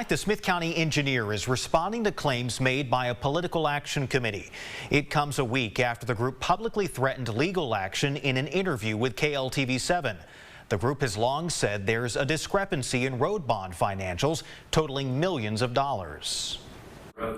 The Smith County engineer is responding to claims made by a political action committee. It comes a week after the group publicly threatened legal action in an interview with KLTV7. The group has long said there's a discrepancy in road bond financials totaling millions of dollars.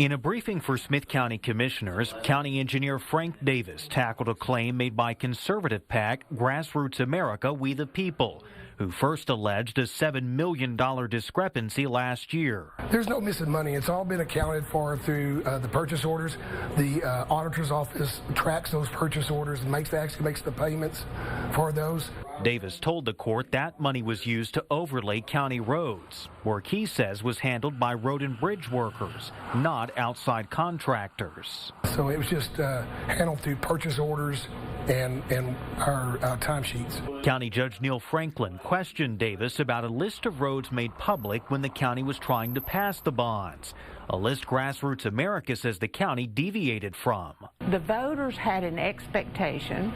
In a briefing for Smith County commissioners, County Engineer Frank Davis tackled a claim made by conservative PAC Grassroots America We the People, who first alleged a $7 million discrepancy last year. There's no missing money. It's all been accounted for through the purchase orders. The auditor's office tracks those purchase orders and actually makes the payments for those. Davis told the court that money was used to overlay county roads. Work he says was handled by road and bridge workers, not outside contractors. So it was just handled through purchase orders and our timesheets. County Judge Neil Franklin questioned Davis about a list of roads made public when the county was trying to pass the bonds, a list Grassroots America says the county deviated from. The voters had an expectation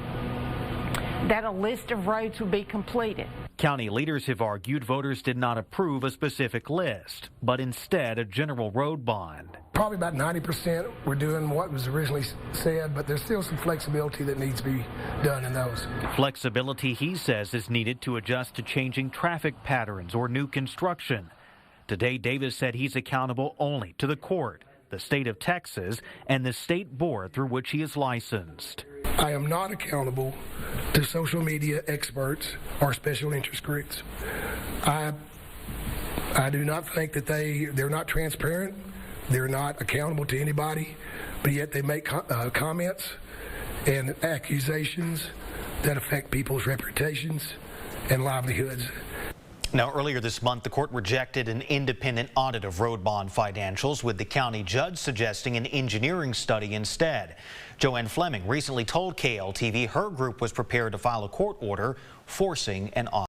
that a list of roads would be completed. County leaders have argued voters did not approve a specific list, but instead a general road bond. Probably about 90% were doing what was originally said, but there's still some flexibility that needs to be done in those. Flexibility, he says, is needed to adjust to changing traffic patterns or new construction. Today, Davis said he's accountable only to the court, the state of Texas, and the state board through which he is licensed. I am not accountable to social media experts or special interest groups. I do not think that they're not transparent. They're not accountable to anybody, but yet they make comments and accusations that affect people's reputations and livelihoods. Now, earlier this month, the court rejected an independent audit of road bond financials, with the county judge suggesting an engineering study instead. Joanne Fleming recently told KLTV her group was prepared to file a court order forcing an audit.